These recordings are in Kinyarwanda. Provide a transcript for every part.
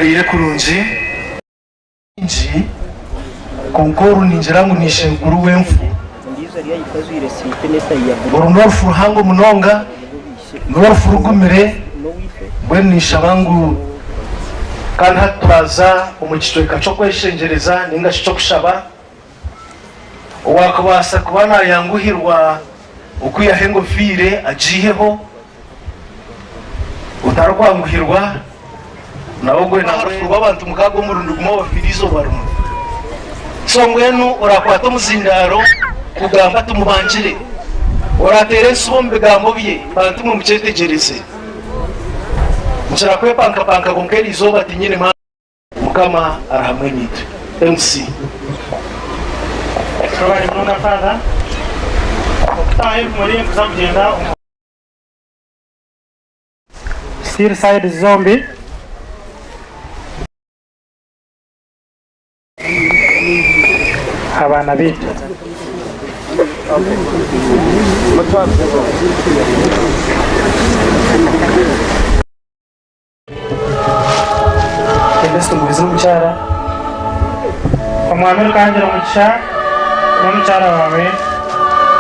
Mwemerere kurunji inji konkoru ninjirangu nishenguru wemfu urunofu ruhango munonga nurufu rugumire bwenisha bangu kandi haturaza umukicweka cyo kweshengereza ninga cyo kushaba wakabasa kubana yanguhirwa ukuyahengo vire ajiheho utarwanguhirwa nabogwe narufu babantu mukago murundu gumo firizo barumu songwenu urakwata muzindaro kugamba tumubanjire uratere sombe gambo bye bantu mu mucetegereze nshaka kwepanka panka konkeri Erizooba tinyine mukama arahamwe nitwe MC Sorry munga fada okutaye muri kuzagenda Steer side zombie abana bitu Kendesto mubizo mucyara omwami kanjira mucya n'umucyara wawe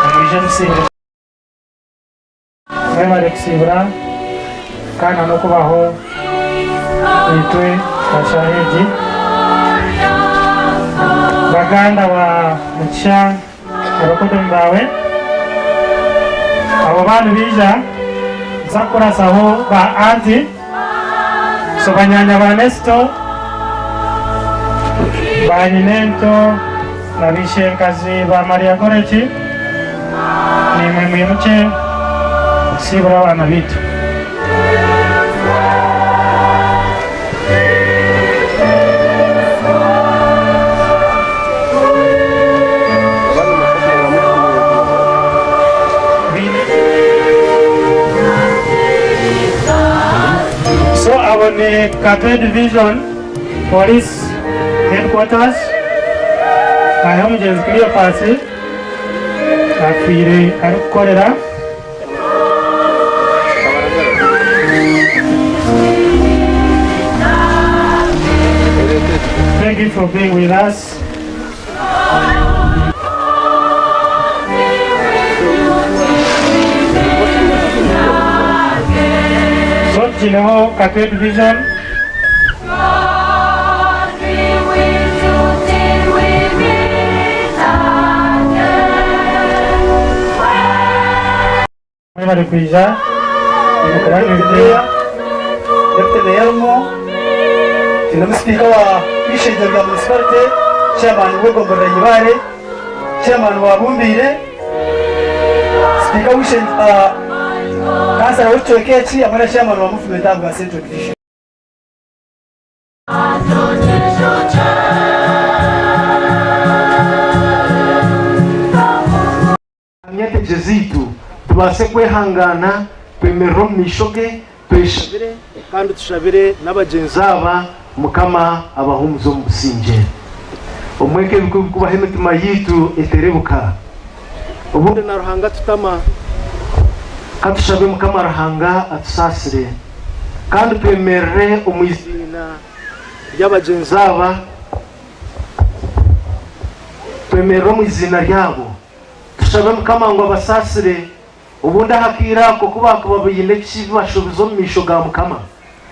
umuje nsibira mwemare kusibira kandi no kubaho itwe bashahidi baganda wa mucya abakodo mbawe abo bantu bija zakurasaho ba anti so banyanya ba Nesto ba Nyinento na bishenkazi ba Maria Goreti ni mwimuke sibura abana bitu the Cafe Division Police Headquarters. I am just clear passage. Afire arukorera. Thank you for being with us. So, you know, Cafe Division. Mari kuija, mukabani biteya, Dr. Neyarmo, Speaker wa Bushenyi bwa municipality, Chairman w'Egomborera Yibare, Chairman wa Bumbire, Speaker Bushenyi Councilor w'Chokeci, amana Chairman wa Movement bwa Central Division. Anyete jezitu tubase kwehangana twemero mishoge tweshabire kandi tushabire n'abagenzaba mukama abahumuzo mu businje omweke bikubahe mitima yitu eterebuka ubundi na ruhanga tutama katushabe mukama ruhanga atusasire kandi twemere umwizina y'abagenzaba twemere umwizina ryabo tushabe mukama ngo abasasire ubundi hakira ko kubakubabiyinde kibashobizo mishoga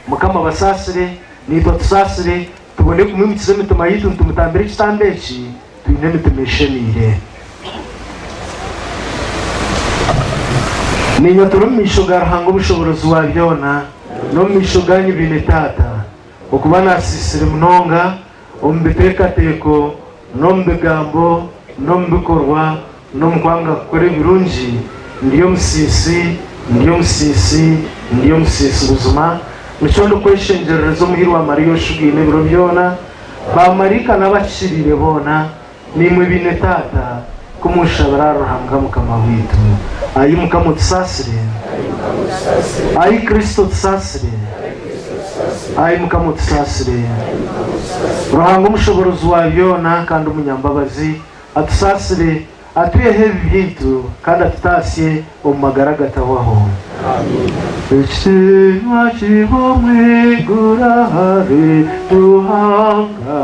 mukama basasire niba tusasire tubone kumwimikize mituma yitu tumutambire kitambeki twine mitumeshenire ninyo turumishoga ruhango bushoborozi wabyona no mishoga nyibine tata okubana asisire munonga ombeteka teko no mbegambo no mbikorwa no mkwanga kore birunji ndiyo msisi buzuma nicondo kweshengereza muhirwa Mariyo shugine biro byona ba marika nabashirire bona nimwe bine tata kumushabara ruhanga mukama witu ayi mukama tusasire ayi Kristo tusasire ayi mukama tusasire ruhanga umushoborozi wa byona kandi umunyambabazi atusasire atuyeho ibintu kandi atutasye omumagara gatabaho. Ekitiibwa kibomwe gurahare Ruhanga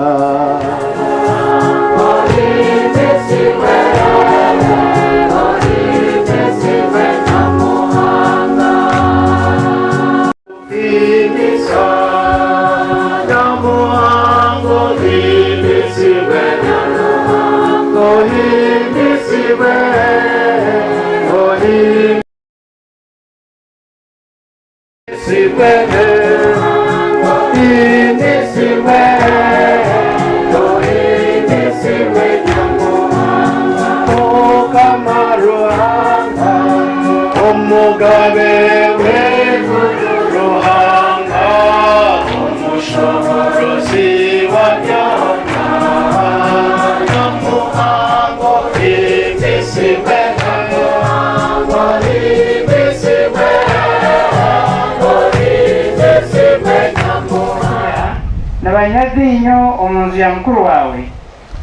Nabanyazinyo omunzu ya mukuru wawe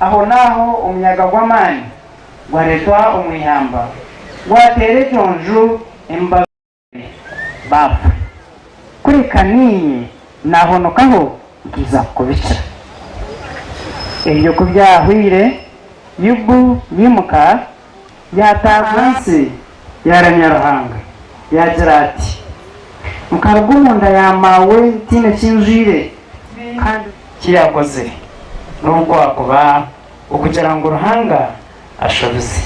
aho naho omunyaga gw'amani gwaretwa omwihamba gwatere jonju embaga bapfa kurikaniye nahonokaho ngiza kubica ebyo kubyahwire yubu yimuka yataganse yaranyaruhanga yagira ati mukarugumunda yamawe tine kinjire kandi kiyakoze nubwo wakuba ukugira ngo Ruhanga ashoboze.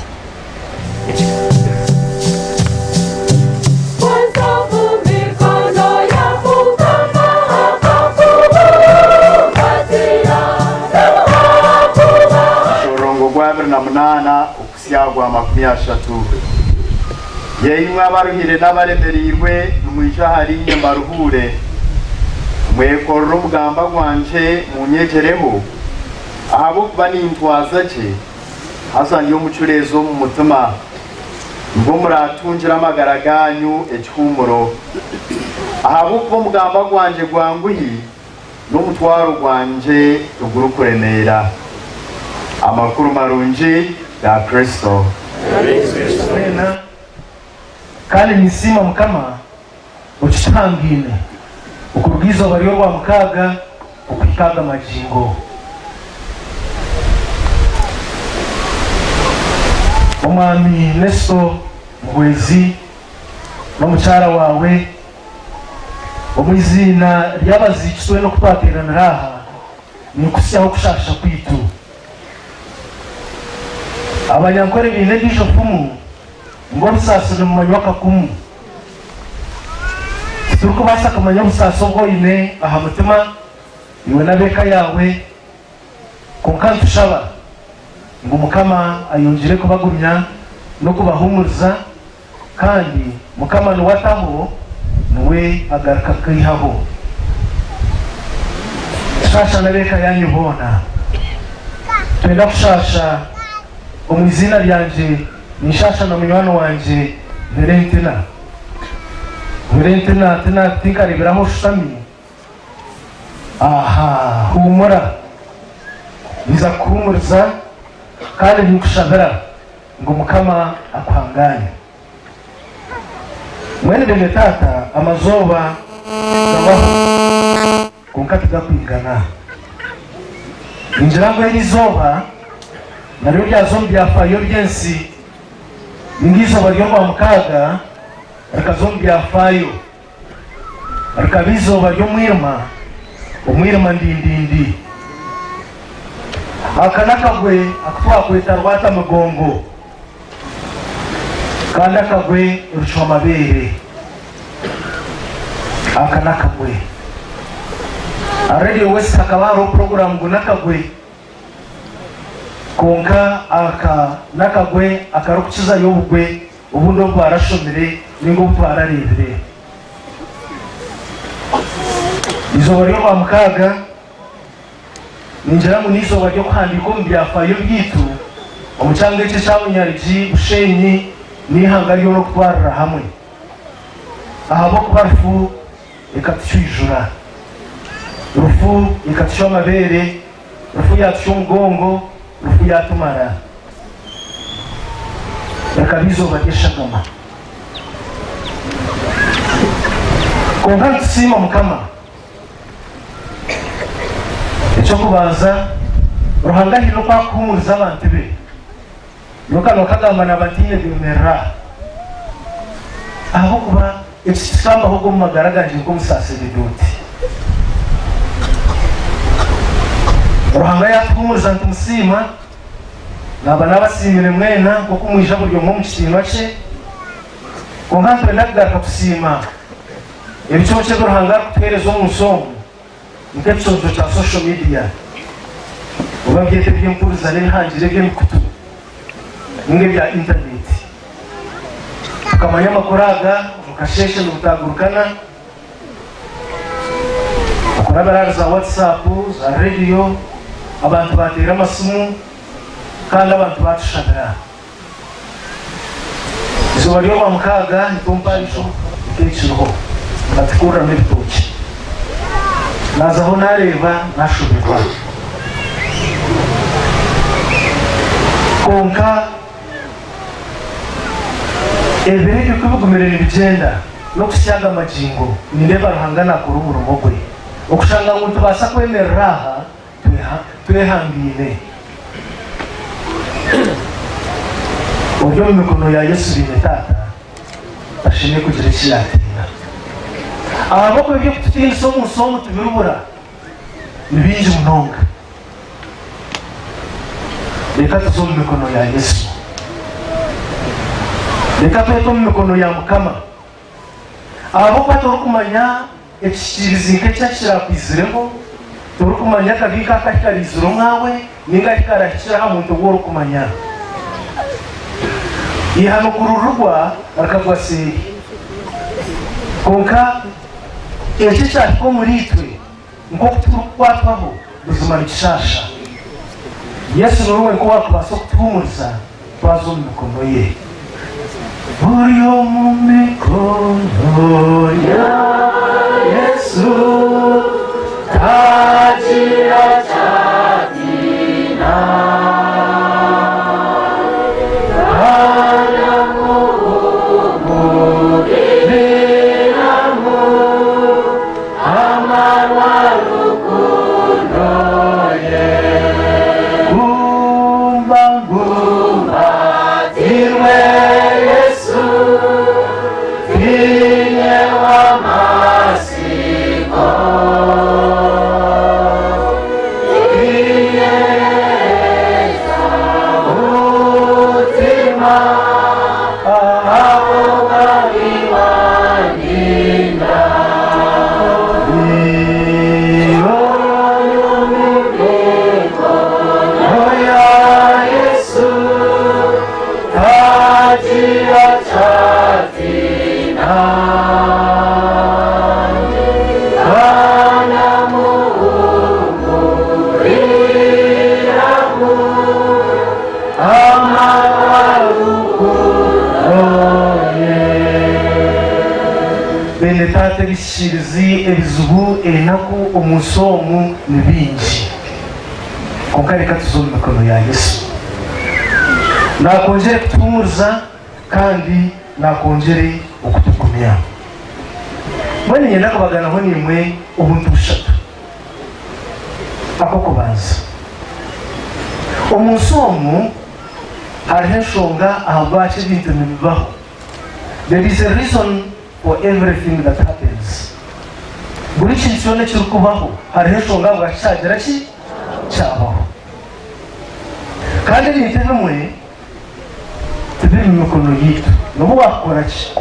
Shorongo gwa 28 okusyagwa 30 yeimwe abaruhire n'abaremerirwe numwisha hariye mbaruhure mwekorro mugamba gwanje munyejereho ahabo kuba nintwaza cye hasa niyo mucurezo mu mutima ngo muratunjira amagara ganyu ekihumuro ahabo kuba mugamba gwanje gwanguhi n'umutwaro gwanje rugurukuremera amakuru marunji ya Kristo kandi nisima mukama ukitangine ukubwizo bariyo rwa mukaga ukikaga majingo umwami Nesto Mwezi n'umucara wawe omwizina ryabazikiswe no kutwaterana raha ni kusyaho kushasha kwitu abanyankore bine bishofumu ngo busasire mu manywaka kumu turuko basaka manya busaso bwo ine aha mutima iwe nabeka yawe konkantu shaba ngo mukama ayongere kubagumya no kubahumuriza kandi mukama nuwataho nuwe agaraka kwihaho shasha nabeka yanyubona twenda kushasha omwizina ryanje nishasha na munywano wanje Valentina tena tinkareberaho shami aha humura biza kuhumuriza kandi ntikushabira ngo mukama akwanganye mwene bene tata amazoba gabaho kunkati gakwingana injira ngo y'izoba nariyo ryazombi yafayo ryensi ningizoba ryo kwa mukaga akazombi yafayo akabizoba ryo umwirima ndindindi akanakagwe akutwakweta rwata mugongo kandi akagwe urusha amabere akanakagwe radio west akabaro program gunakagwe konka aka nakagwe akarukukiza yobugwe ubundo bwarashomere ningo bwararebere izo bari kwa mukaga ninjira mu nizo bajyo kwandiko mbyafayo byitu omucyange cye cy'abunyariji Bushenyi nihangariyo no kutwarira hamwe ahabo kubarufu ikatishijura rufu ikatisha amabere rufu yatisha umugongo rufu yatumara Erizooba ryeshagama konka ntusima Omukama icyo kubanza Ruhanga hino kwa kuhumuriza abantu be nokano kagamba nabatinye bimera aho kuba ekisamba ahubwo mu magaragaje ngo musaseredoti Ruhanga yatuhumuriza ntumusima naba nabasimire mwena kuko umwisha buryo mu kitima cye konka twendagaruka kusima ebico cyo Ruhanga kutereza umusomo nk'ekisozo cya social media ubabyete by'impuruza n'ibihangire by'imikutu ninge bya internet tukamanya makuraga mukasheshe n'ubutagurukana akurabara za WhatsApp za radio abantu batera amasumu kandi abantu batushagara izuba ryo bamukaga itomparisho ikiciro batikura n'ibitoki nazaho nareba nashoberwa konka ebirege kubigomerera ibigenda no kusyaga amajingo nindeba Ruhanga nakora umurumo gwe okushanga ngo tubasa kwemerera aha twehambire uburyo mu mikono ya Yesu bine tata ashimye kugira ikiyatina abako ibyo kututinda somo tubirubura nibinji munonga reka tuzo mu mikono ya Yesu reka tuzo mu mikono ya Mukama abako batorokumanya ekishirizinke cyashira kwiziremo torokumanya kabika kashyariziro mwawe ninga kikarashira hamuntu worokumanya ihano kururugwa akagwase konka iki cyako muri twe ngo tukwatwaho buzima bishasha Yesu n'uwe ko wakubasa kutumuriza twazo mu mikono ye Uriyo mu mikono ya Yesu tajira chatina Shirizi Erizooba enaku umusomu nibinji konkareka tuzo mu mikono ya Yesu nakongere kutumuriza kandi nakongere okutukumya mwene nyenda kubaganaho nimwe ubuntu bushatu ako kubanza umusomu hariho ensonga ahabwacu ebintu nibibaho. There is a reason for everything that happens. Buri kintu cyone kiri kubaho hariho ensonga bwacyagera cyabaho, kandi ibintu bimwe tubiri mu mikono yitu n'ubu wakora ki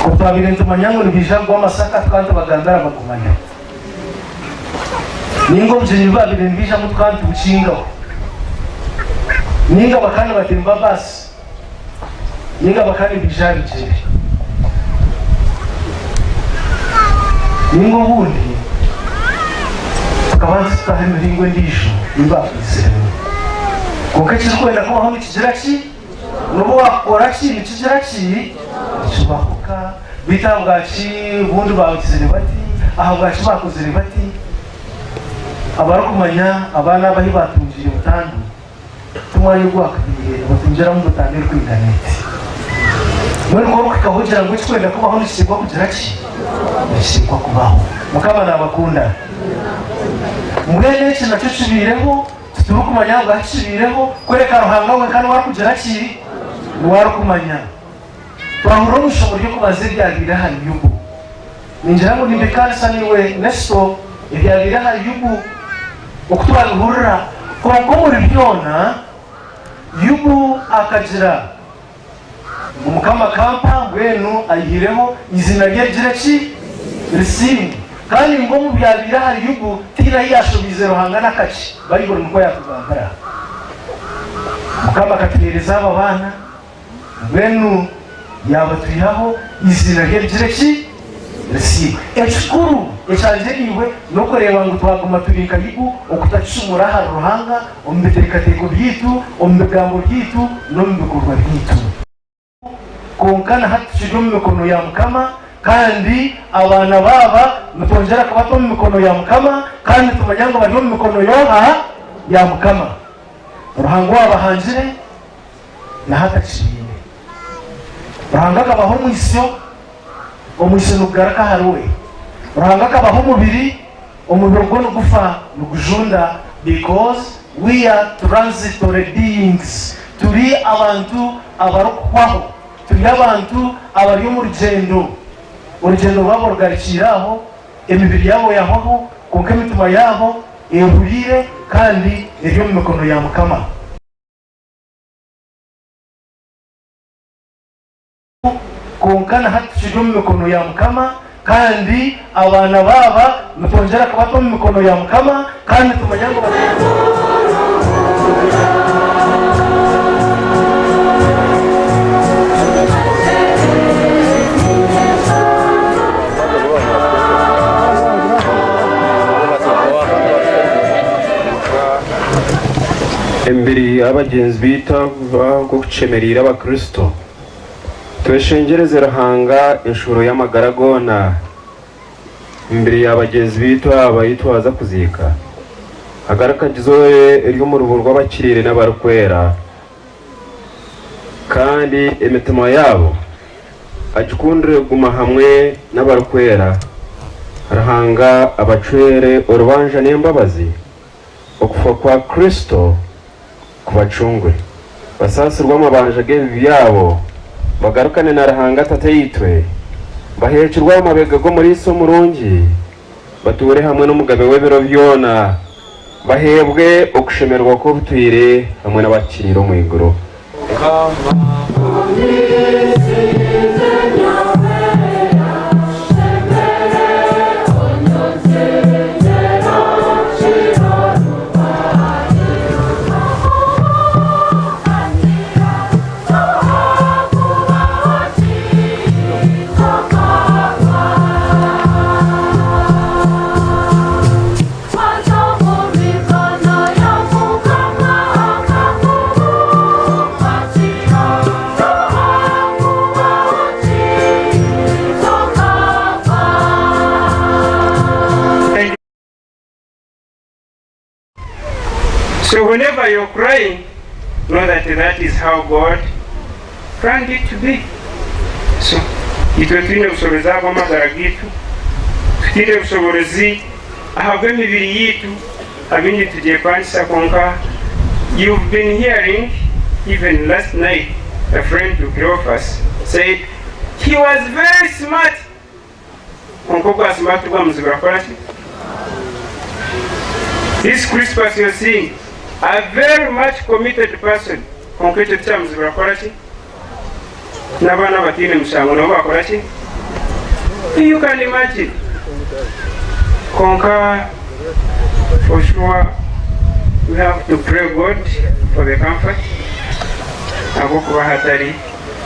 kutabire ntumanyango nibija rw'amasaka kandi bagandara bagumanya ningo byenye babire nibija mutwantu bukingaho ninga bakana batemba basi ninga bakana bijari je ningo bundi tukabanza tutahemera ingwe ndisho imbafisemo kuko kikwenda ko aho kigira ki n'ubu wakora ki kigira ki kibahuka bitanga ki bundi bawukizire bati aho gaci bakuzire bati abarukumanya abana bahi batunjire mutandu tumwanya gwakabiri batunjira mu dutangire ku internet muri ko kikavugira ngo twenda kubaho n'ikigwa kugira ki n'ikigwa kubaho mukaba nabakunda mwene iki nacyo kibireho tuturuka kumanya ngo hakibireho kwereka ruhanga we kandi wakugira ki warukumanya twahura n'ishobora ryo kubaze byabira hari yubu ninjira ngo nimbikansa niwe nesto ibyabira hari yubu okutwabihurira kuko muri byona yubu akagira umukama kampa ngwenu ayihireho izina rye gira ki risimu kandi ngo mu byabira hari yubu tira yashubize ruhanga n'akaci bayibona uko yakugambara mukama akatiririza aba bana ngwenu yabatuyaho izina rye gira ki risimu ekikuru ekyangeriwe no kureba ngo twaguma tubika yibu okutacumura hari ruhanga omubitekateko byitu omubigambo byitu no mu bikorwa byitu konkana hatushijwe mu mikono ya mukama kandi abana baba mutongera kubato mu mikono ya mukama kandi tumanya ngo bari mu mikono ya mukama ruhango wabahanjire na hataciye ruhanga kabaho mu isyo omusyo nugaraka haruwe ruhanga kabaho umubiri umubiri gwo nugufa nugujunda because we are transitory beings turi abantu abarokwaho turi abantu abari mu urugendo rwabo rugarikiraho emibiri yabo yahoho kuko imitima yabo ehurire kandi iri mu mikono ya mukama konkana hatushijwe mu mikono ya mukama kandi abana baba mutongera kubato mu mikono ya mukama kandi tumanya ngo emberi abagenzi bita gucemerera abakristo tweshengereze ruhanga inshuro y'amagaragona imbere y'abagenzi bita abayitwaza kuzika agarakagizoe ryo mu rubu rw'abakirire n'abarukwera kandi imitima yabo agikundire guma hamwe n'abarukwera ruhanga abacwere urubanja n'imbabazi okufa kwa Kristo kubacungwe basasirwa amabanja gebi yabo bagarukane na ruhanga tatayitwe bahecirwa amabega go muri so murungi bature hamwe n'umugabe w'ebiro byona bahebwe okushemerwa ko butwire hamwe n'abakiriro mu iguru So whenever you're crying, know that that is how God planned it to be. So, itwe twine bushobozi bw'amagara gitu, twine bushobozi ahabwe imibiri yitu, abindi tugiye kwandisa konka. You've been hearing, even last night, a friend to Cleophas said, he was very smart. Konko kwa smart kwa mzibara kwarashi. This Crispus you're seeing, a very much committed person. Konkecho cha mzibara kwarashi. Nabana batine mshango na wakorashi. You can imagine. Konka, for sure, we have to pray God for the comfort. Agokuba hatari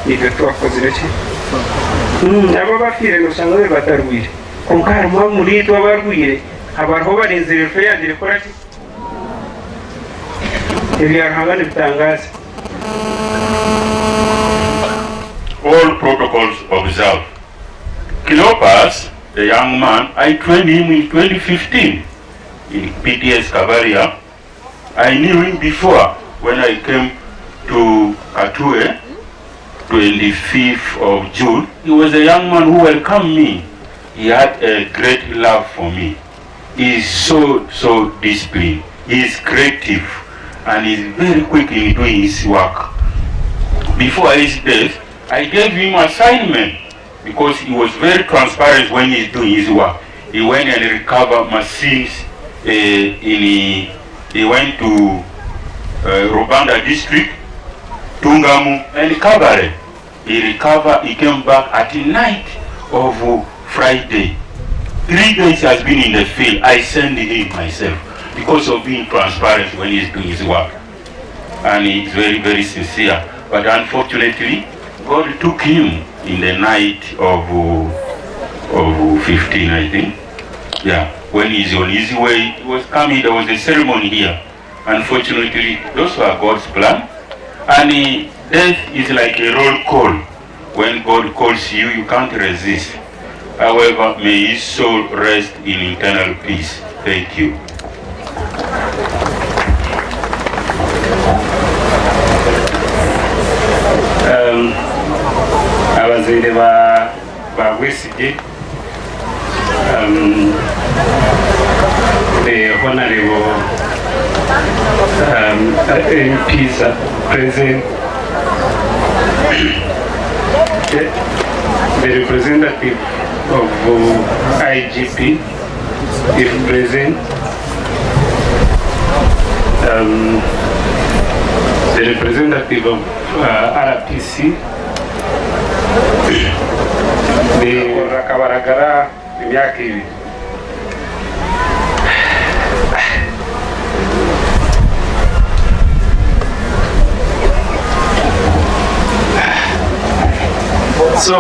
nitwa kozirechi. Abo bafire mshango we batarwire. Konka harimo muri twa barwire. Abarho barinzire fe yagire koraki. Ebyarhangane bitangaza. All protocols observed. Cleophas, the young man, I trained him in 2015 in PTS Cavaria. I knew him before, when I came to Katue, 25th of June, he was a young man who welcomed me. He had a great love for me. He is so disciplined. He is creative and he is very quick in doing his work. Before his death, I gave him assignment because he was very transparent when he is doing his work. He went and recovered machines. He went to Rubanda district, Tungamu, and Kabare. He recovered, he came back at night of Friday. 3 days he has been in the field. I sent him myself because of being transparent when he's doing his work. And he's very, very sincere. But unfortunately, God took him in the night of 15, I think. Yeah, when he's on his way, he was coming, there was a ceremony here. Unfortunately, those were God's plan. And death is like a roll call. When God calls you, you can't resist. However, may his soul rest in eternal peace. Thank you. Abazinde ba Wesige, the honorable MPs are present, the representative of IGP if present, the representative of RPC, the Rakabaragara Yaki. So,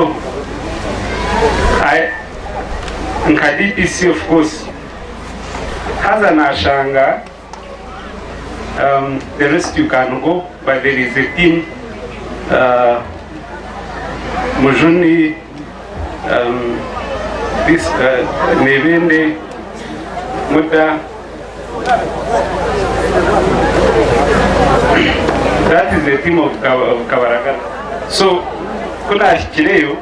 DPC of course has an ashanga. The rest you can go, but there is a team. Mujuni, this Nevende, Muda. That is the team of Kabaraga. So, kuna Chileo.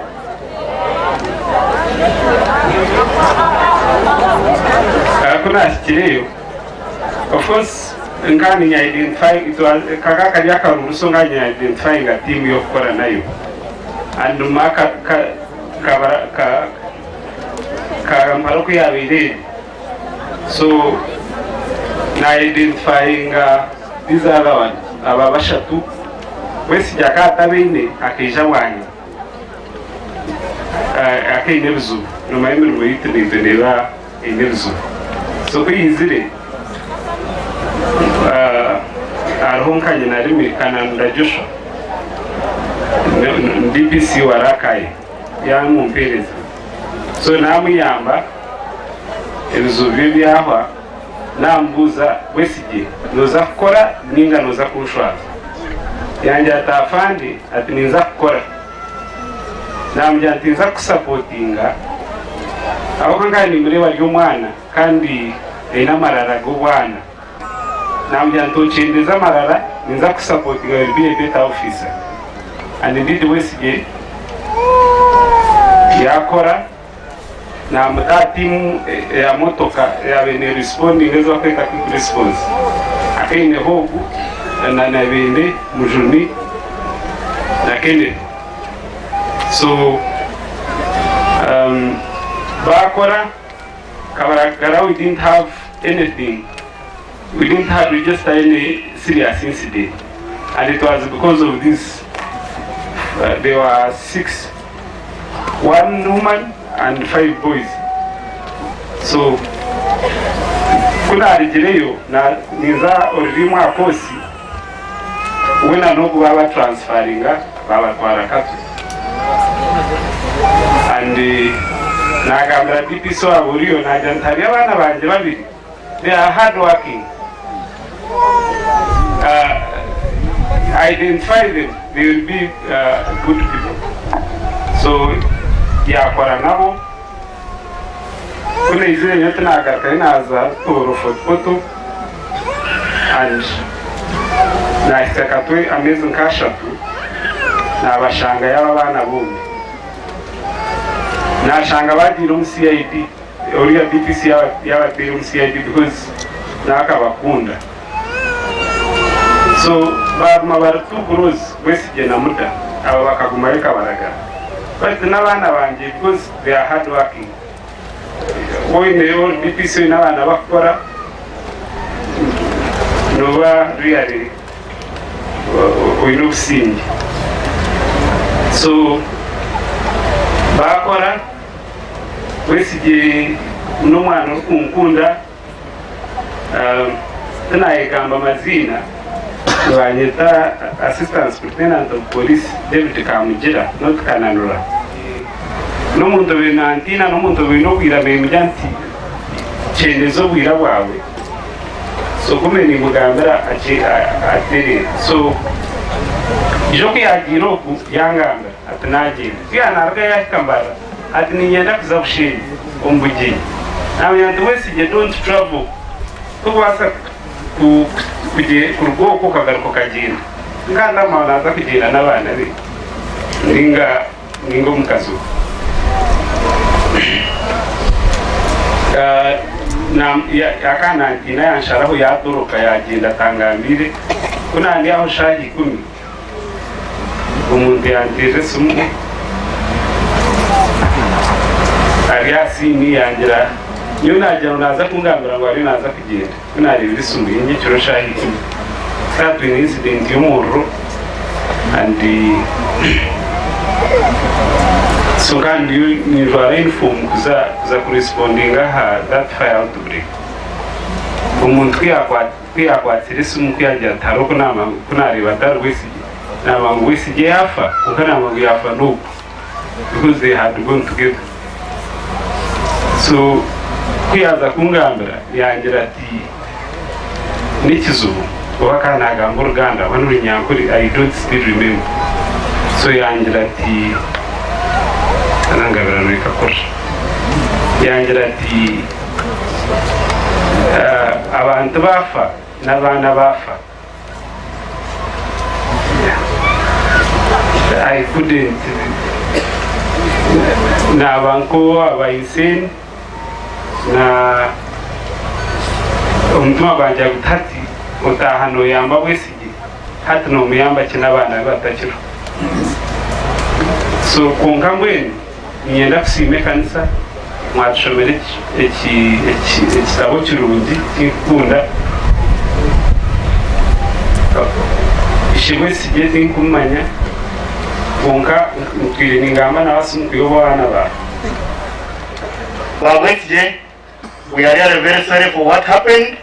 Of course, Ngani identifying it was Kakaka Rusonga identifying a team of Koranayo. And Omumaka Karamparokia we did. So, identifying these other one, Ababashatu, West Jakarta, Akijawani, Erizooba, no matter where it is, they were in Erizooba. So, easily. Arhonka Yanarimi Kananda Joshua DPC Warakai Young Mumperes. So now we yamba Erizooba Nambuza Wesigi Noza Kora Ninga Noza Kushwa Yanja Tafandi at Ninza Kora Namjantiza supportinga Awanga Nimrewa Yumana Kandi Enamarara Gubana Namjanto Marara Ninza support will be a better officer. And indeed Wesigi Yakora Namda team Yamotoka Yavene responding as a quick response. Akane Hogu and Nanavene Mujuni Nakene. So Bakora Kavaragara, we didn't have anything. We didn't have registered any serious incident, and it was because of this. There were 6, 1 woman and 5 boys. So, kuna rejeleo na niza orimu akosi. Wena nogu baba transferringa baba kwa rakatu. And na gambra pipi so aburiyo na jantaria wana banje babiri. They are hardworking. Identify them, they will be good people. So, yeah, for another, kuna izile nyote na agarkaina aza toro for photo and nahita katwe amezi nk'ashatu nabashanga y'aba bana bombi nashanga bagira CID uriya DPC yabatera CID because nakabakunda so bama baratuguruza wese gena muda aba bakaguma reka baragara but n'abana banje because they are hard working wowe DPC n'abana bakora noba really uyirusingi so bakora wesige n'umwana ukunkunda tunayegamba amazina banyita assistant superintendent of police David Kamugira not Kananura n'umuntu benantina n'umuntu benobwira bemjanti chendezo bwira bwawe so kumeni mugambira atere so ijoke yagiro ku yanganga atanaje yanarga yakambara ati ninyenda kuza Bushenyi Ombuji nawe wesige don't travel kubasa kuje kurugo ko kagaruko kagenda nganda mana za kugenda n'abana be ningo mukazo na yakana ntina yansharaho yatoroka yagenda tangambire kuna ndi aho shahi 10 umuntu yanjeje sumu ariasi ni yangira niyo najya naza kungambira ngo ari naza kugenda kuna ari bisumbuye nyiciro shahi 10 satu incident y'umurro and so can you inform kuza corresponding that fire outbreak umuntu kwiyakwatira isumu kwiyagira taro kuna riba darwesi nabangu wesige yafa ukana mangu yafa nuko because they had gone together so kwiyaza kungambira yangira ati nikizubu wakana gambo ruganda banuri nyankuri I don't still remember so yangira ati anangabira n'ikakora yangira ati abantu bafa n'abana bafa I couldn't na banko abayisen na umutuma banje gutati utahano yamba wesige hati no muyamba kinabana batakiro so kunkangweni nyenda kusime kanisa mwatushomere ekitabo kirungi kikunda ishimwe sigeze nkumanya kunka mutwire ningamba n'abasumkuyo bana ba Babwetije, we are really very sorry for what happened.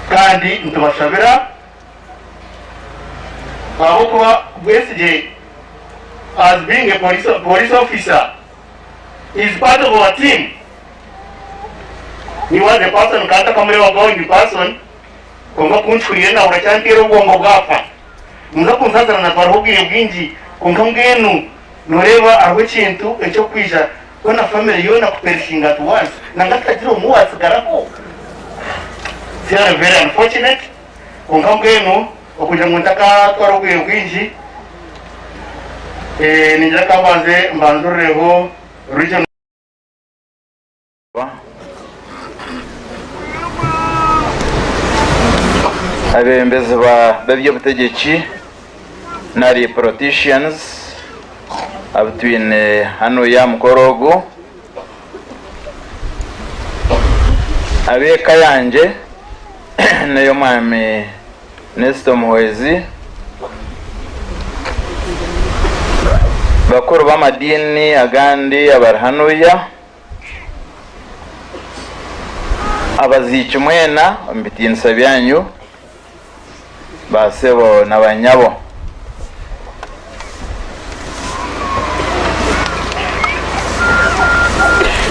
Kandi ntubashabira aho Bwesije as being a police officer is part of our team. He was a person kanta kamere wa going person konga kunchuriye na uracyantero ugomba bwapfa muza kunsaza na twarugiye bwinji konga ngenu noreba aho kintu ecyo kwija kona family yona kuperishinga at once nangatagiro muwasigaraho. They are very unfortunate konga ngenu okuja ngontaka twarugiye bwinji ninjira kabanze mbanzureho region abembezi b'eby'obutegetsi nari politicians abutwine hano ya mukoro ogu abeka yanje nayo mwami Nestor Muhwezi bakuru b'amadini agandi abarahanuya abazica mwena mbitinsa byanyu basebo n'abanyabo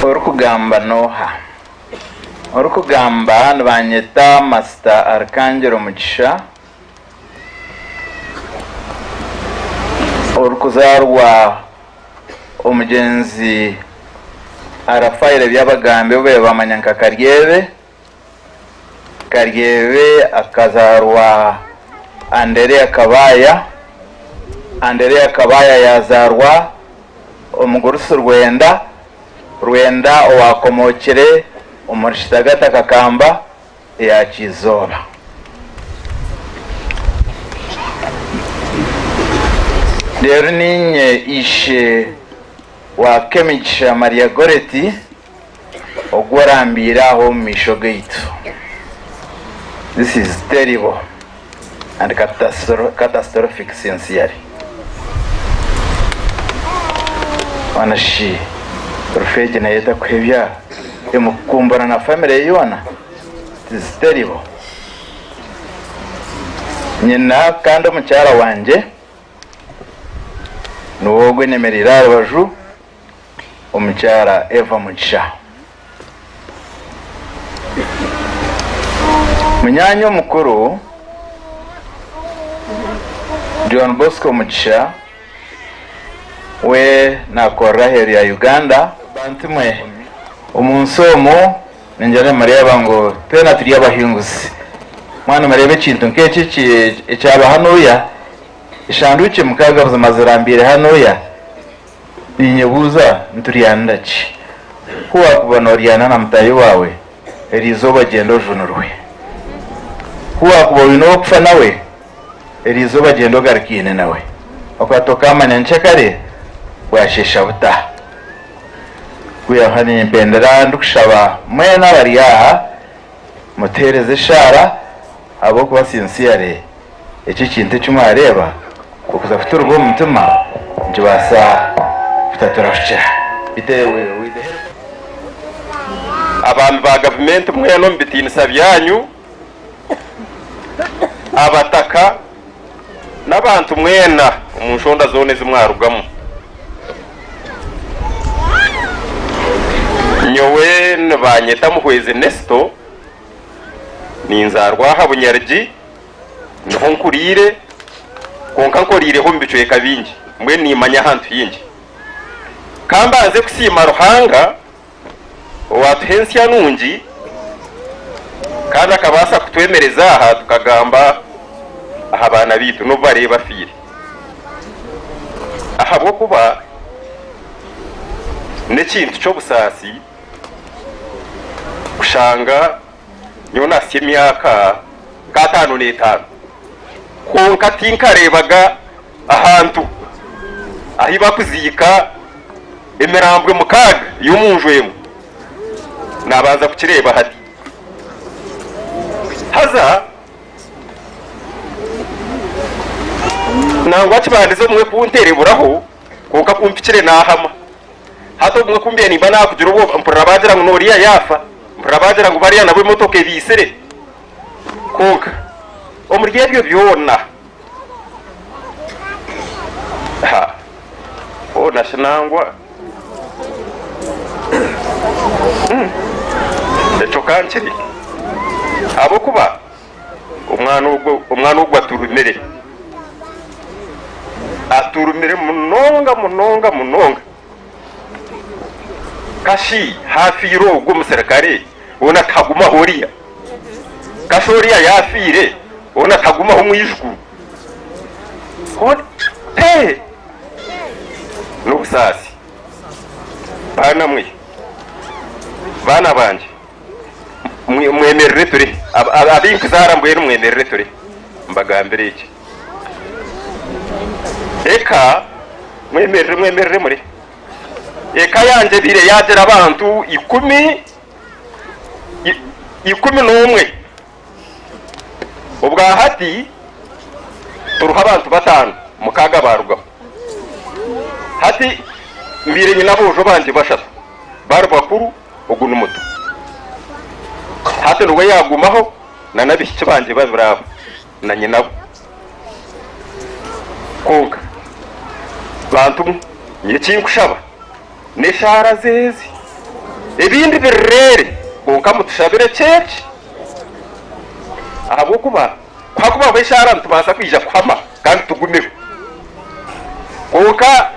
orukugamba noha orukugamba nbanyeta Master Archangel Mugisha orukuzarwa omugenzi arafaire byabagambe bwe bamanyanka karyebe Karyebe akazarwa Anderea Kabaya yazarwa omugurusu Rwenda owakomokere omurishitagata kakamba ya Kizoba. Rero ninye ishe wa Kemigisha Maria Goreti ogwarambira aho misho gaitu. This is terrible and catastrophic sincerely. Wanashi Rufeji na yeta kwebya emukumbana na family yona. It is terrible. Nyina kandi omukyara wanje nuwogwe nemerera baju omukyara Eva Mugisha. Munyanyo mukuru John Bosco Mugisha we nakora heri ya Uganda. Abantu mwe umunsomo ninjane Maria bango tena turi abahinguzi mwana marebe kintu nk'eki ekyaba hanoya ishanduke mukaga buzamazirambire hanoya ninyebuza nturianda ki kuwa kubona oriana na mtayi wawe Erizooba gendo junurwe kuwa kubona okfa nawe Erizooba gendo garikine nawe okwatoka amanya nchekare washesha buta kuya hani mpendera ndukushaba mwena bari aha mutereze shara abo kuba sincere iki kintu cy'umareba kuza futura ubwo mutima njibasa fitaturashya bitewe abantu ba government mweno mbitinisa byanyu abataka n'abantu mwena umunshonda zone zimwarugamo nyowe nbanyeta muhweze Nesto ninzarwa habunyarji niho nkurire konka nkorireho mbicuye kabingi mwe nimanya hantu yingi kambanze kusima ruhanga watuhensiya nungi kandi akabasa kutwemereza aha tukagamba aha bana bitu no bareba fire aha bwo kuba nekintu cyo busasi kushanga nyona semyaka gatanu n'etanu konka tinkarebaga ahantu ahiba kuzika emerambwe mukaga y'umunjwemo nabanza kukireba hati haza nangwa kibandize mwe kuntereburaho konka kumpikire nahama hato mwe kumbiye nimba nakugira ubwo mpura bagira ngo noriya yafa mpura bagira ngo bariya nabo imotoka ebisere konka omuryeebyo byona ha ona shinangwa echo kankiri abo kuba umwana ugwa aturumire munonga kashi hafi y'urugo muserekare ona taguma horiya kashoriya yafire ona taguma ho mwijuru hote n'ubusasi bana banje mwemerere turi abinkizarambuye n'umwemerere turi mbagambire iki eka mwemerere muri eka yanje bire yagera abantu 11 ubwa hati turuha abantu batanu mukaga baruga hati mbire nyina bojo banje bashatu bari bakuru uguna umuto hati ruwe yagumaho na nabishike banje babiraba na nyina konka bantu nyikinkushaba neshara zezi ebindi birere konka mutushabire cece abo kuba kwakuba beshara ntubasa kwija kwama kandi tugumeho konka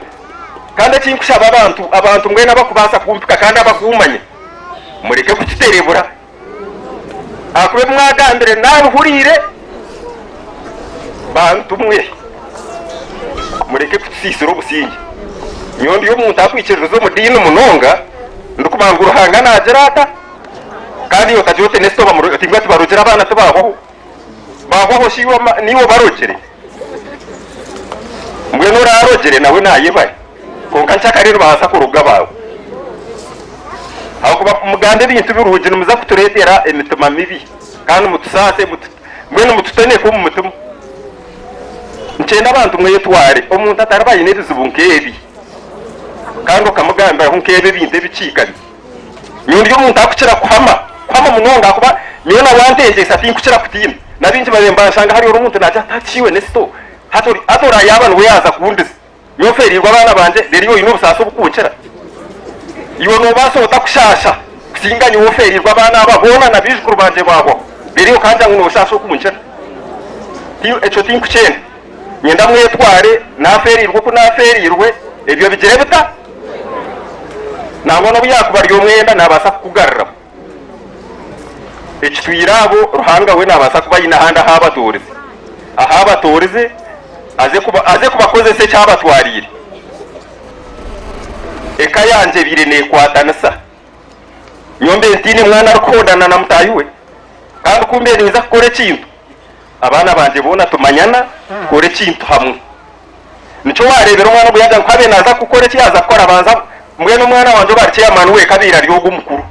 kandi kinkushaba abantu mwena bakubasa kumpika kandi abakumanye mureke kukiterebura akube mwagambire naruhurire bantu mwe mureke kutsisira obusingi nyondi y'omuntu akwikiriza omudini munonga ndukubanga uruhanga nagerata kandi yotajote nesto tingwa tubarugera abana tubaho shiwa niwo barogere mbwe nurarogere nawe nayibaye konka nshaka rero bahasa kuruga bawe aho kuba mugande ibintu biruhuje numuza kuturetera imitima mibi kandi mutusase mbwe numututene ko mu mutima ncenda abantu mwe yetware omuntu atarabaye nezibunkebi kandi ukamugamba hunkebe binde bicikanye nyundi y'umuntu akukira kwama munonga kuba nyona wandenge sati nkukira kutima nabinje baremba shanga hari umuntu naje ataciwe nesto hatora yabana weyaza kundiza yoferirwa abana banje rero ino busaso bukuncera iyo no baso utakushasha kusinganye woferirwa abana babona nabijukuru banje babo rero kanja ngo busaso kuncera eco tinkucene nyenda mwetware naferirwa ko naferirwe ebyo bigire bita nabona byakubaryo umwenda nabasa kugarra ekitwirabo ruhanga we nabasa kubayina handa habatorize aze kubakoze se cyabatwarire eka yanje birene kwatanasa nyombe ntini mwana rukodana na mutayiwe kandi kumbe niza kukore kintu abana banje bona tumanyana kore kintu hamwe nico warebera umwana buyaga kwabe naza kukore kiyaza gukora banza mwe n'umwana wanje barciye amanu we kabira ryogo mukuru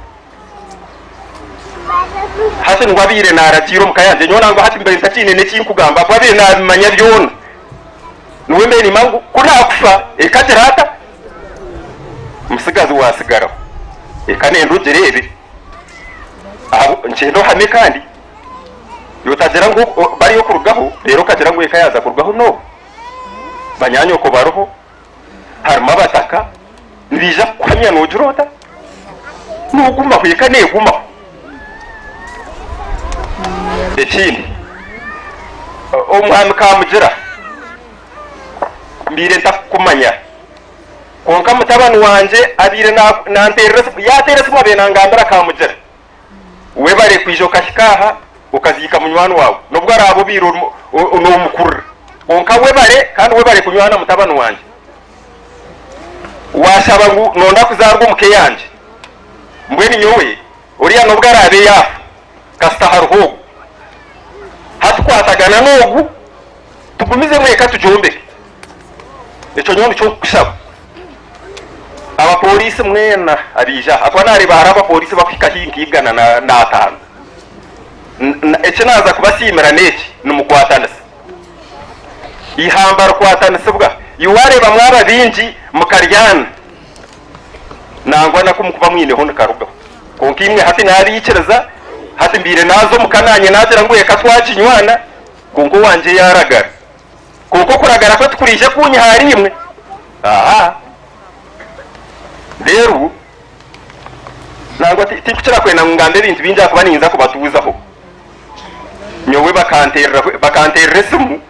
hasi ngwabire naratiro mukayanje nyona ngo hati mbere ntakine nekinkugamba kwabire nabimanya byona nuwembe ni mangu kunakufa ekaterata musigazi wasigara ekane ndugerebe aho ncendo hame kandi yotagira ngo bari yo kurugaho rero kagira ngo ekayaza kurugaho no banyanyo ko baroho harimo bataka nibija kwanya nojurota nuguma kwekane guma ekindi omwami kamugira mbire ntakumanya konka mutabani wanje abire yaterese mwabe nangambira kamugira we bare kwijoka hikaha ukazika munywani wawe nubwo arabo biro no mukuru konka we bare kandi we bare kunywana mutabani wanje washaba ngo nonda kuzarwa muke yanje mbwe ni nyowe uriya nubwo arabe ya kastaharho hatkwatagana nogu tugumize mweka tujombe eco nyondo cyo kushaba abapolisi mwena abija akwanari baraba polisi bakika hinkigana na atanu ece naza kubasimira neki numukwatanisa ihambara kwatanisa bwa yuware bamwaba binji mukaryana nangwa nakumukuba mwine hono karuga konka imwe hati nabiyicereza hati mbire nazo mukananye nagira ngo eka twakinywana konko wanje yaragara konko kuragara ko tukurije kunyi hari imwe aha rero nangwa tikucira kwena ngambe bintu binja kuba ninza kubatuzaho nyowe bakanterera simu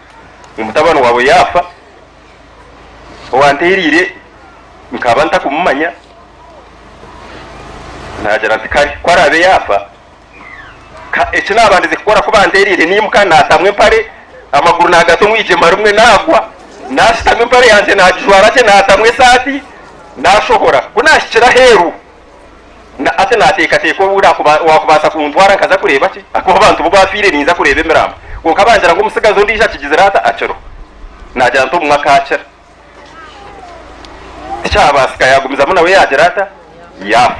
umutabano wawe yafa wanterire nkaba ntakumumanya nagira ntikari kwarabe yafa ece nabandi zikora ko banterire nimuka natamwe pare amaguru nagato mwije marumwe nagwa nashitamwe pare yanje najwara cye natamwe sati nashohora kunashikira heru na ate nateka teko ura wakubasa kuntwara nkaza kureba ki ako abantu bo bafire niza kureba emiramba ko kabanjira ngo umusigazo ndisha kigizirata acero najya nto mwakacera cyabasika yagumiza muna we yagerata ya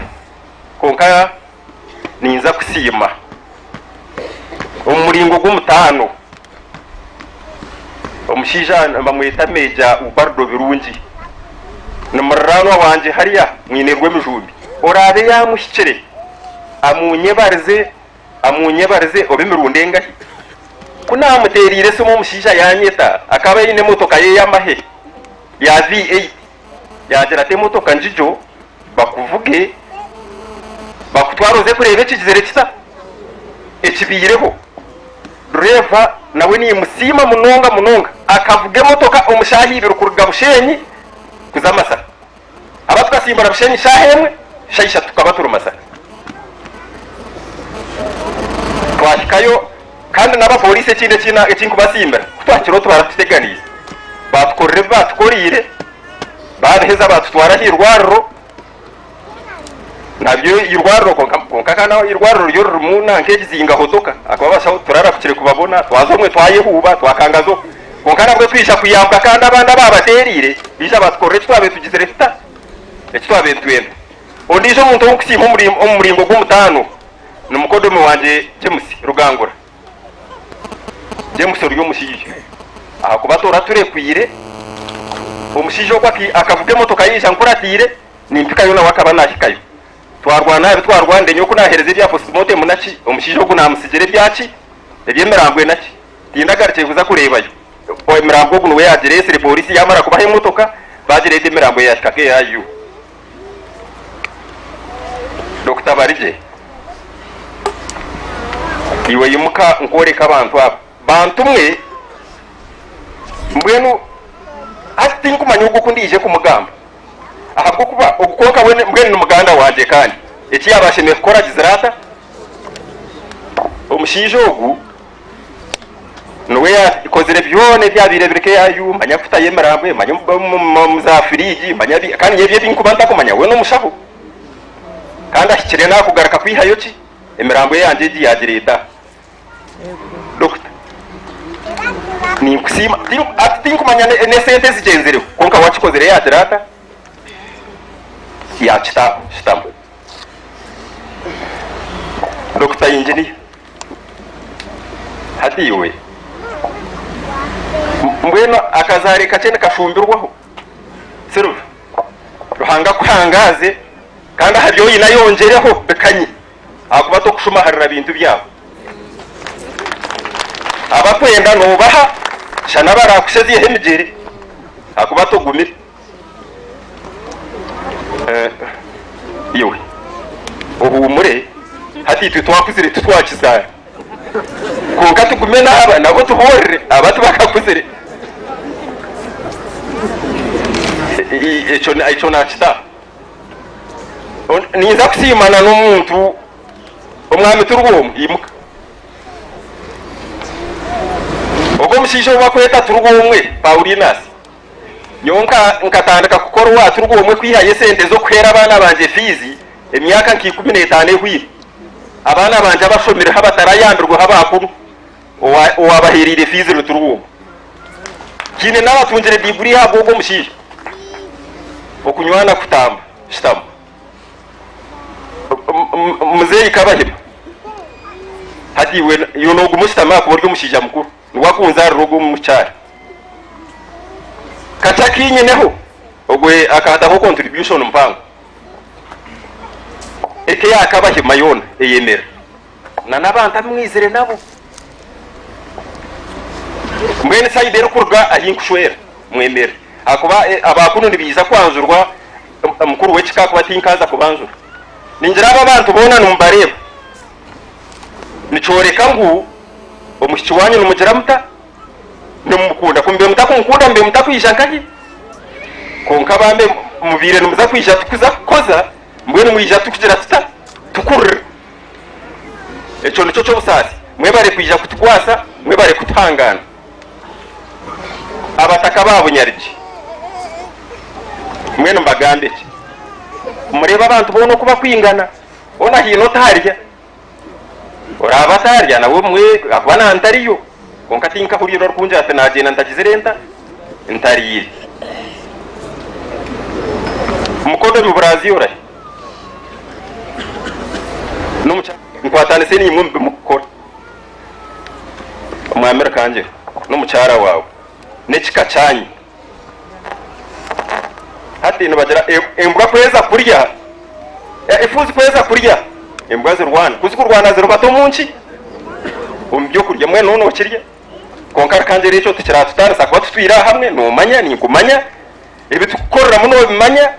konka ninza kusima umuringo gumutano omushija bamwita meja ubardo birungi numurano wanje hariya mwinerwe mijumbi orabe yamushikire amunyebarize obimirundenga kuna muterire se mu mushija yanyeta akaba yine motoka ye yamahe ya V8 yagira te motoka njijo bakuvuge bakutwaroze kurebe kigizere kisa ekibireho driver nawe ni musima munonga akavuge motoka umushahibiro kuruga Bushenyi kuzamasa abatwasimbara Bushenyi shahemwe shayisha tukaba turumasa twashikayo kandi n'abapolisi ekindi ekinkubasimbira twakiro twaratuteganiye batukorire baheza batutwara hirwarro nabyo irwarro konka kana irwarro ryo rumuna nkegizinga hotoka akabasha turarapkire kubabona twazomwe twayehuba twakangazo konka nabwo twisha kuyamba kandi abanda babaterire bisha batukorre twabe tugize refta ekitwabe twenda ondijo muntu onkusima umurimbo gw'umutano numukodomo wanje James Rugangura James ryo mushije akubatora turekwire omushijo kwaki akavuge motoka yisha nkuratire nimpika yona wakaba nashikayo twarwana bitwarwande nyoko nahereze bya postmortem naci omushijo gunamusigere byaci ebyemerambwe naci tindagarike kuza kurebayo oemerambwe guno yagerese polisi yamara kubaha imotoka bagirete emerambwe yashikake yayu Dr. Barije iwe yimuka nkoreka abantu aba bantu mwe mbwenu ati nkumanya uko ndije ku mugamba ahabwo kuba ugukoka mbwenu n'umuganda wanje kandi iki yabashimye gukora gizirata umushijogu nuwe yakozere byone byabirebireke yayu manya futa yemerambwe manya muzafiriji manya kandi yebye binkubanda kumanya we n'umushaho kandi ashikire nakugaraka kwihayo ki emirambwe yanje yagireta Dr. ni kusima ati kumanya ne sente zigenzere konka wachikozere yagirata ya chitam Dr. Engineer hadiwe mbweno akazare kacene kashumbirwaho seru ruhanga kuhangaze kandi hariyo yinayongereho bekanyi akubato kushumaharira ibintu byabo abakwenda nubaha shana barakusheziye hemigere akubato gumire yewe uhumure hati twakuzire twakizara konka tugume naba nabo tuhorere abatu bakakuzire echo nakita niza kusimana n'umuntu umwami turugomwe yimuka ubwo mushisho bakweta turugomwe Paulinas nyonka nkatandika gukora wa turugomwe kwihaye sente zo kwera abana banje fizi emyaka nki15 hwiri abana banje abashomera habatarayambirwa habakuru owabahirire fizi ruturugomwe kine nabatungire diguri habwo ubwo mushisho okunywana kutamba shitamba muzeyi kabahima hadiwe yonogu musitama ku buryo mushija mukuru nwakunza rugo mucyara kacakinye neho ogwe akataho contribution mpango eke yakabahima yona eyemera na nabanta mwizere nabo mwene sayidero kurga ahinkushwera mwemera akuba abakunu nibiza kwanzurwa mukuru w'ekika kubatinkaza kubanzura ninjira abantu bona numbareba nicoreka ngu omushiki wanyu numugira muta numukunda kumbe mutakunkunda mbe mutakwishankahi konka bambe mubire numuza kwisha tukuza koza mbwene muyija tukugira tuta tukurre echo nico cyo busasi mwebare kwija kutukwasa mwebare kutangana abataka babo nyariji mwene mbagambe mureba abantu bono kuba kwingana ona hino tarya oraba tarya nawe mwe akwana antariyo konka tinka kuriro kunja atanagena ntakizerenta ntariyiri mukodo mu Brazil ora numucha nkwatane se ni mwumbe mukora mu Amerika anje numuchara wawe nekika canyi hati nibagera embwa kweza kurya ifuzi kweza kurya embwa zirwana kuzikurwana zirubato munchi umbyo kurya mwe nono kirya konkara kanje recho tukira tutarasa kwa tutwira hamwe no manya ni kumanya ibitukorera muno bimanya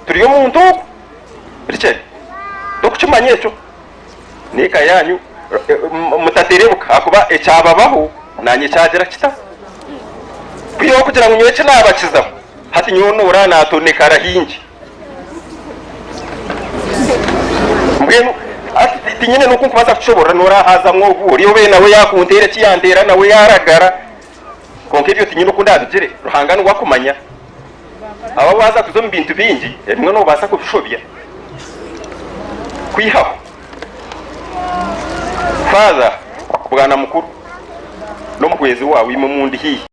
turiyo muntu riche dokuchimanye echo nika yanyu mutaterebuka akuba echababaho nanye cyagera kita kwiyo kugira ngo nyweke nabakiza hati nyono urana atoneka rahingi mbwenu ati tinyene nuko kubaza kushobora norahaza mwoburi yo bene nawe yakuntera kiyandera nawe yaragara konke byo tinyene uko ndabigire ruhangana wakumanya aba baza kuzo mu bintu bingi rimwe no basa kubishobya kwihaho father bwana mukuru no mukwezi wawe imundi hihi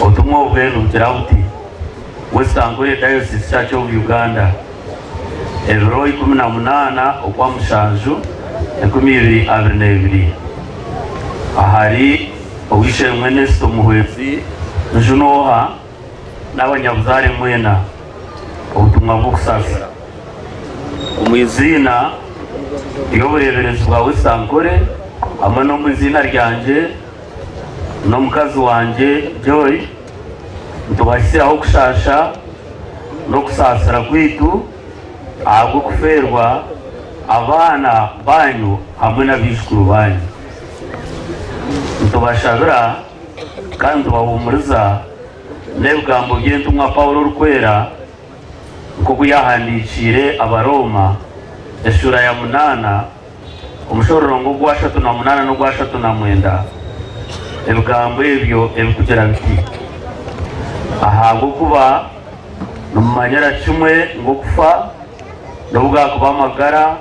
ubutumwa bw'ejo bugira buti Western Diocese Church of Uganda Ebiro 18 okwa mushanju 2022 ahari owishe mwene sto muhwezi njunoha n'abanyabuzare mwena ubutumwa bwo kusasa umwizina iyo bureberezi bwa Western amwe no mwizina ryanje no mukazi wanje Joy ntubashyiraho kushasha no kusasira kwitu ahubwo kuferwa abana banyu hamwe n'abishukuru banyu ntubashabira kandi tubahumuriza n'ebigambo by'intumwa Pawulo rukwera kuko yahandikire abaroma eshura ya 8 umushororongo gwa 38 no gwa 39 ebigambo ebyo ebikugira biti ahabwo kuba numanyara kimwe ngo kufa n'ubwa kuba amagara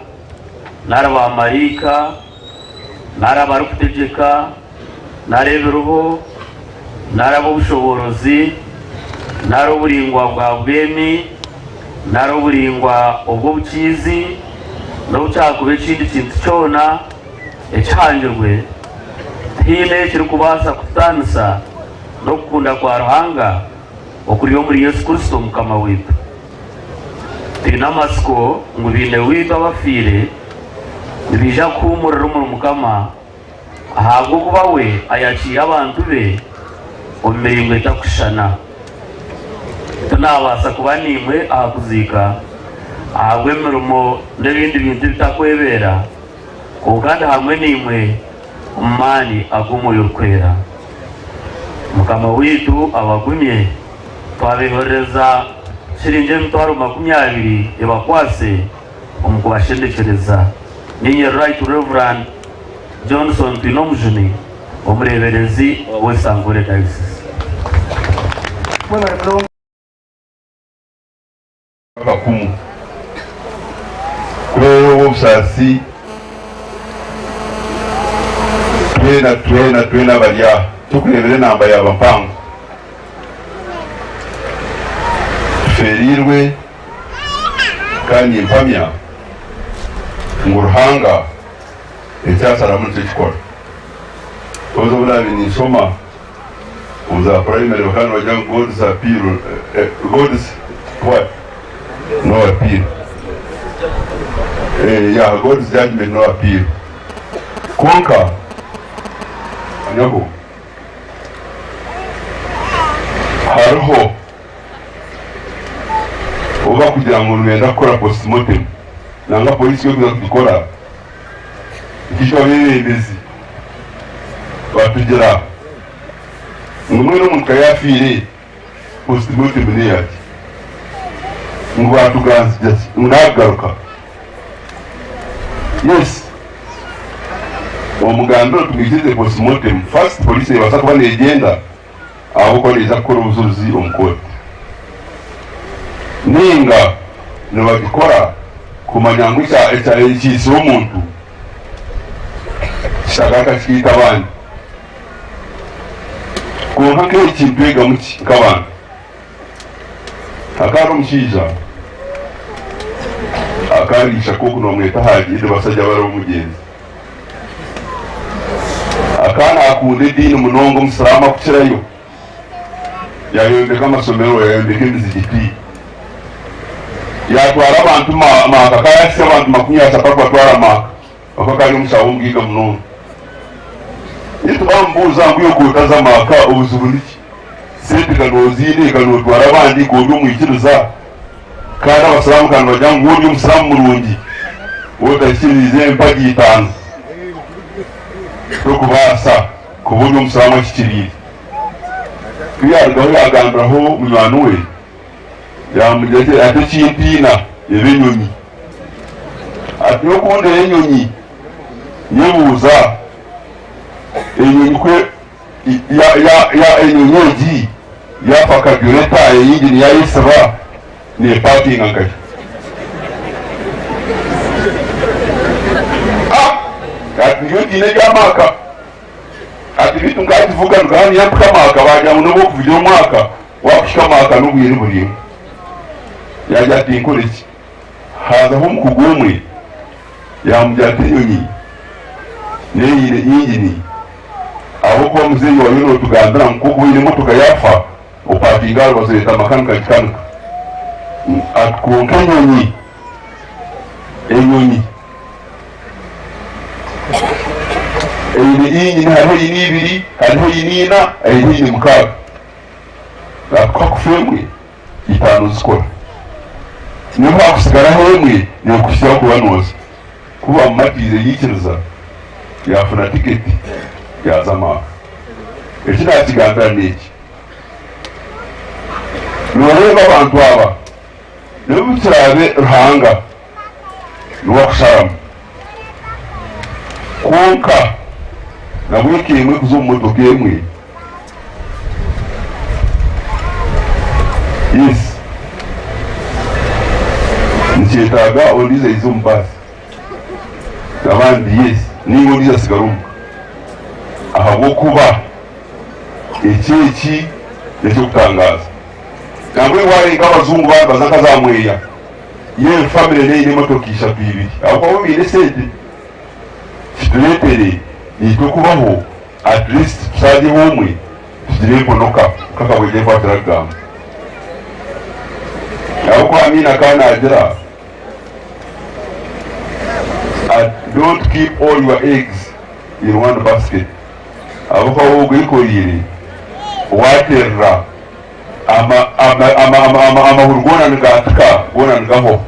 naraba marika naraba rukutegeka nareberuho naraba ubushoborozi naroburingwa bwa bwemi naroburingwa ubwo bukizi no cyakube kindi kintu cyona echanjirwe hine kiri kubasa kutanisa no kukunda kwa ruhanga okuriyo muri Yesu Kristo mukama witu tinamasiko ngo bine witu abafire nibija kumurira mu mukama ahabwo kuba we ayakira abantu be omiringo itakushana tunabasa kuba nimwe ahakuzika ahabwe mirimo n'ibindi bintu bitakwebera kandi hamwe nimwe umani agumuye ukwera mukama witu abagumye twabihoreza shirinje mtwaro 20 ebakwase omukubashendekereza ninye Right Reverend Johnson Pinomjuni omureberezi Western Diocese akakumu kwewe obusasi twena barya tukurebere namba y'abampango tuferirwe kandi impamya ngo ruhanga icyasara muri cyo gikora tozo bulabi ni soma uza primary bakano bajya God's appeal God's what no appeal God's judgment no appeal konka nyabo hariho uba kugira ngo urwenda kora postmortem nanga polisi yo gukora ikishwa bibezi batugera umwe no mukayafire postmortem ne yati ngo batuganze unagaruka yes omugando tugize postmortem first police yabasa kuba negenda aho ko neza ko ubuzuzi omukoti ninga no bagikora kumanyangu cya cy'isi w'umuntu shaka kita abandi konka ke ikintu ega muki kabana akaro mushiza akarisha ko kuno mweta hagiye basajya baro mugenzi akana akunde dini munongo musalama kukirayo yayondeka amasomero yayondeka emizigiti yatwara abantu maka kayakisa abantu 20 batwara maka bakakali umusawo mbwiga munongo yitubambuza nguyo kotaza maka ubuzubuniki sente kanozine kanotwara abandi kondo mwikiruza kandi abasalamu kandi bajya ngo uri umusamu murungi wotakirize mpagi 5 tukubasa ku buryo umusiramu akikiriye twiyargaho yagambiraho munywani we yamugeze ate kintina ebenyonyi ati yo kundi enyonyi yebuuza enyonyi kwe ya enyonyi egi yafa kabyureta eyindi niyayisaba nepakinga nkati ati niyo tiine ryamaka ati bitu ngativuga ngani yakukamaka bajya ngo nobo kuvugira umwaka wakushikamaka n'ubwire burimu yaje ati nkore iki hazaho umukugumwe yamujyate enyonyi neyire ingini abo kuba muzeyi wawe no tugandira nkuko iri motoka yafa upatinga bazeta makanika kikanuka atkunka enyonyi iyi ingini hariho iyi ibiri hariho iyi nina hariho iyi mukaga twakufemwe itanu zikora niyo hakusigaraho emwe ni ukushyira kubanoza kuba amatize yikiriza yafuna tiketi yazamaka iki nta kiganza n'iki nureba abantu aba niba bukirabe ruhanga nuwakusharamu konka nabweke emwe kuzo mu motoka emwe yes nkyetaaga ondiza iz'omubasi abandi yes ninga ondiza sigarumu ahabwokuba ekyeki nekyokutangaza nangwe warenga abazungu bambaza nkazamweya ye famire neyine emotoka 3 ahabwokuba biine sente kituleetere nitwe kubaho at least tusaajeho omwe tugire emponoka kakabwege kwatira kugamba ahabwokuba amina kanagira don't keep all your eggs in one basket ahabwokuba wowe ogwekoreire waterera amahuru gona nigatika gona nigaho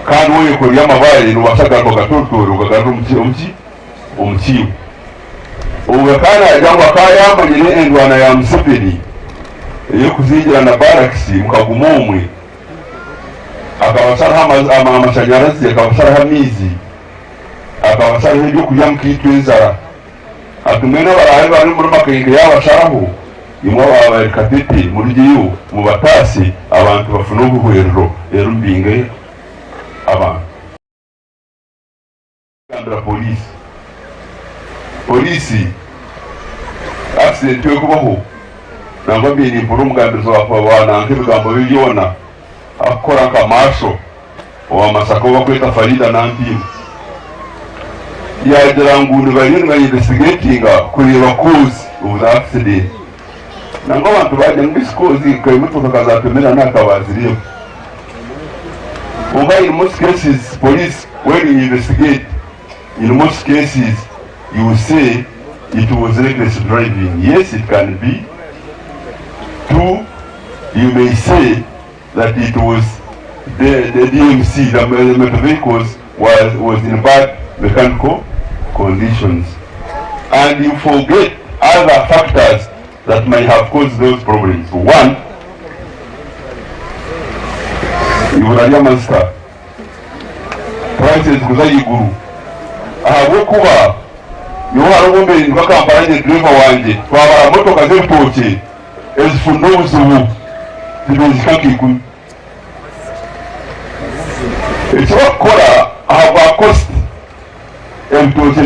kandi weyekoreye amabaye nubashagaruka gatotoro ugagarura omukiwe ugakana ajangwa akayamanyire endwana ya Museveni eyokuzingira na barakisi mukaguma omwe akabasharaho amashanyarazi akabasharaho amizi akabasharaho ebyokurya mukitwa enzara atumwe n'abarabe bari muri makenge yabasharaho imwe babarekatete murigiyo mu batasi abantu bafuna obuhwerero rero mbinge abantu kandira polisi accident yo kubaho nangwa mbiri mpuru umugambizo wakwana nk'ibigambo bibyona akora nkamasho owamasako bakweta Farida nampimu yagira nguni bari investigatinga kureba cause of the accident nangwa abantu bajya muri cause kayimutoka kazatumira nakabaziriyo in most cases police when you investigate in most cases you will say it was reckless driving. Yes, it can be. 2, you may say that it was the DMC, the motor vehicles was in bad mechanical conditions. And you forget other factors that may have caused those problems. 1, you will master prices kuzayiguru ahabwokuba niho harugombe nibakampanye driver wanje twabara motoka z'ebitoke ezifunda obuzibu zibizikakikumi ekibakukora ahabwa cost ebitoke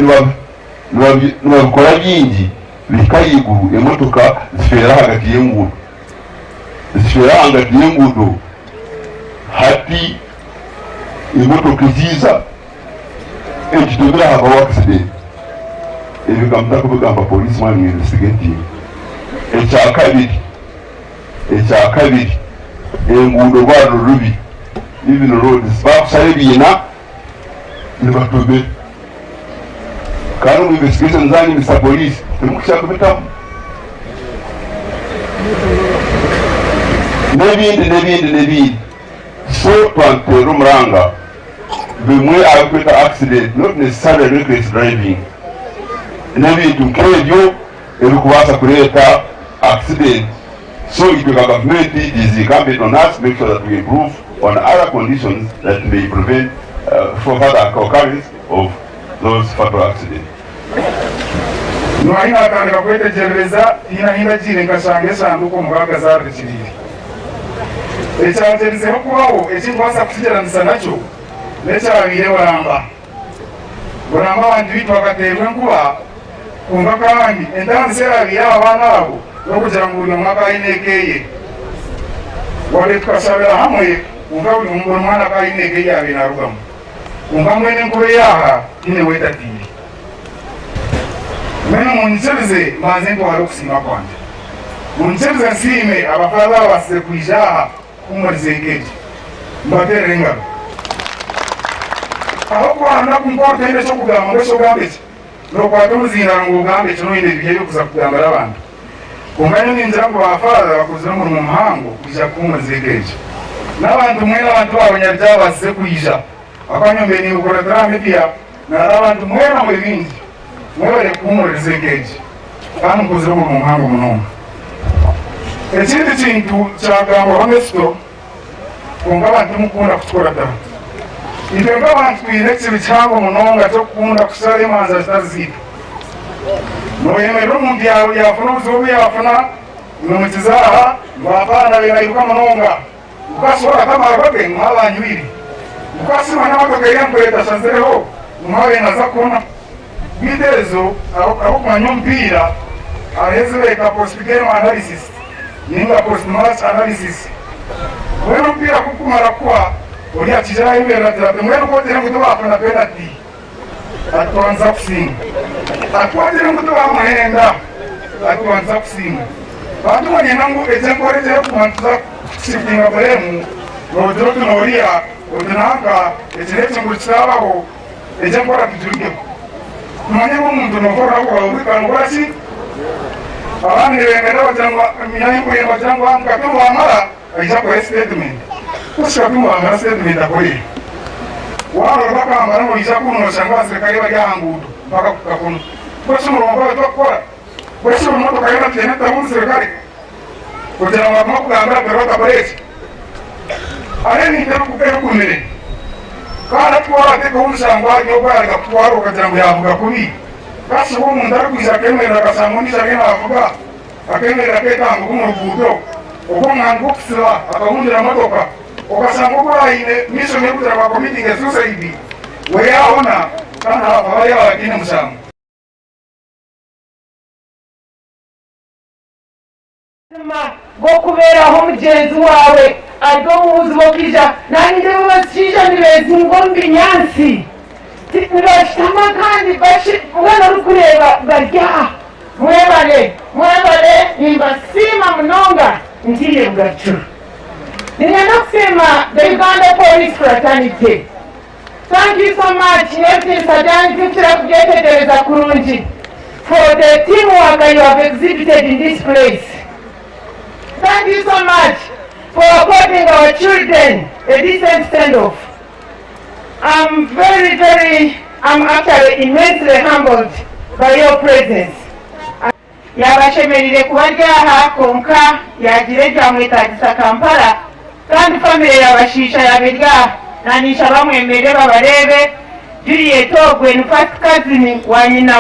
nibabikora byingi bikayiguru emotoka zifeera hagati y'enguudo hati emotoka eziiza ekitobera habaho accident ebigamutako bigamba polisi mwani investigating. Ekyakabiri enguudo rwaro rubi even roads bakusala ebiina nibatobera kandi mu investigation zanyu misa polisi temukukyakubitamu n'ebindi so twantera omuranga bimwe abakweta accident not necessarily reckless driving n'ebintu nk'ebyo ebikubaasa kuleeta accident. So if the government is incumbent on us, make sure that we improve on other conditions that may prevent for further occurrence of those fatal accidents. Nuaina atandika kwetegereza hina jire nkashange sanduku mugaga zarde kiriri. Ekyagerizeho kubawo ekikwasa kukigeranisa nakyo nekyabire Bulamba. Bulamba abantu bitu bakaterwa enkuba kumva kandi entandise yabire abaana abo n'okugira ngu buli omwaka alina ekeye. Wale tukasabira hamwe kumva buli mwana alina ekeye abe narugamu. Kumva mwene enkuba yaha ine wetatire. Mwene muncherize maze ntwala okusiima kwanje. Muncherize nsiime abafaala basize kwijaha kumaliza enkeji. Mbaterera engalo. Aho kwanda kumporta ine kyokugamba ng'ekyogamba eki. N'okwata omuzindaalo ng'ogamba eki n'oyina ebibya ebyokuza kugambira abantu. Kumanya ningira ngu bafaala bakozire omulimu muhango kwija kumaliza enkeji. N'abantu mwena abantu abanyarya basize kwija. Akanyombe nikukuletera mipya nara abantu mwena mwe bingi. Mwebale kuhumuriza enkeji kandi mukozire omulimu muhango munonga. Ekindi kintu kyagamba honesto kunga abantu mukunda kutukora ddala. Itwe ng'abantu twine ekibi kihango munonga kyokukunda kusala emanza zitari ziitu. Noyemerera omuntu yafuna obuzibu yafuna nomukizaaha ng'abaana be bairuka munonga. Mukasobola kamarwa ge mwabanywire. Mukasima n'amotoka ey'enkureta asazireho mwabe naza kuona. Bitezo abakumanya omupiira abahezebeka post-game analysis ninga post-match analysis. Mwene omupiira kukumara kuwa oli akijara embera ati mwene kwotera ngu tebafuna penalty ati twanza kusinga. Akwatira ngu tebamuhenda ati twanza kusinga. Bantu banyenda ngu ekyenkolekyere kumantuza kushiftinga bulemu n'ogira oti noolya oti nanka ekiro ekingulu kirabaho ekyenkora tujurugeko. Mwenye omuntu nokora kuwawulika nkolaki abandi bengera bajangwa minyango ye bajangwa mukatu wamara aija kwa statement kusha tumwamara statement akoli walo bakambara ngo ija kuno shangwa serikali bajangudu mpaka kukakuno kwese mulomba twakora kwese umuntu kayana tene tamu serikali kugira ngo amukugambira perota barezi ale ni tamu kukera kumire kana twara te ko umusangwa nyoba agakutwara ukagira ngo yavuga kubi kasi wo umuntu ari kwiza kemera akasangundi cyane navuga akemera ketanga kumurugudo uko mwangu kusira akahundira amadoka ukasanga ukurayine miso mekugira kwa committee ya suicide we yaona kana abaya bakine musango go kuberaho mugenzi wawe ariko mubuzimo kija nani nde basija nibezi ngombi nyansi ntibashitama kandi bashi ubona rukureba barya mwebale nimbasima munonga ngiye bugacuru ningenda kusema the Uganda Police Fraternity. Thank you so much Nephew Sajani kuchira kujetegereza kurungi for the teamwork you have exhibited in this place. Thank you so much for affording our children a decent send-off. I'm actually immensely humbled by your presence. Yabashemerire kubaryaha konka yagire jamwetagisa Kampala kandi family yabashisha yabirya nanisha bamwemerere babarebe Juliet Ogwe ni first cousin wa nyina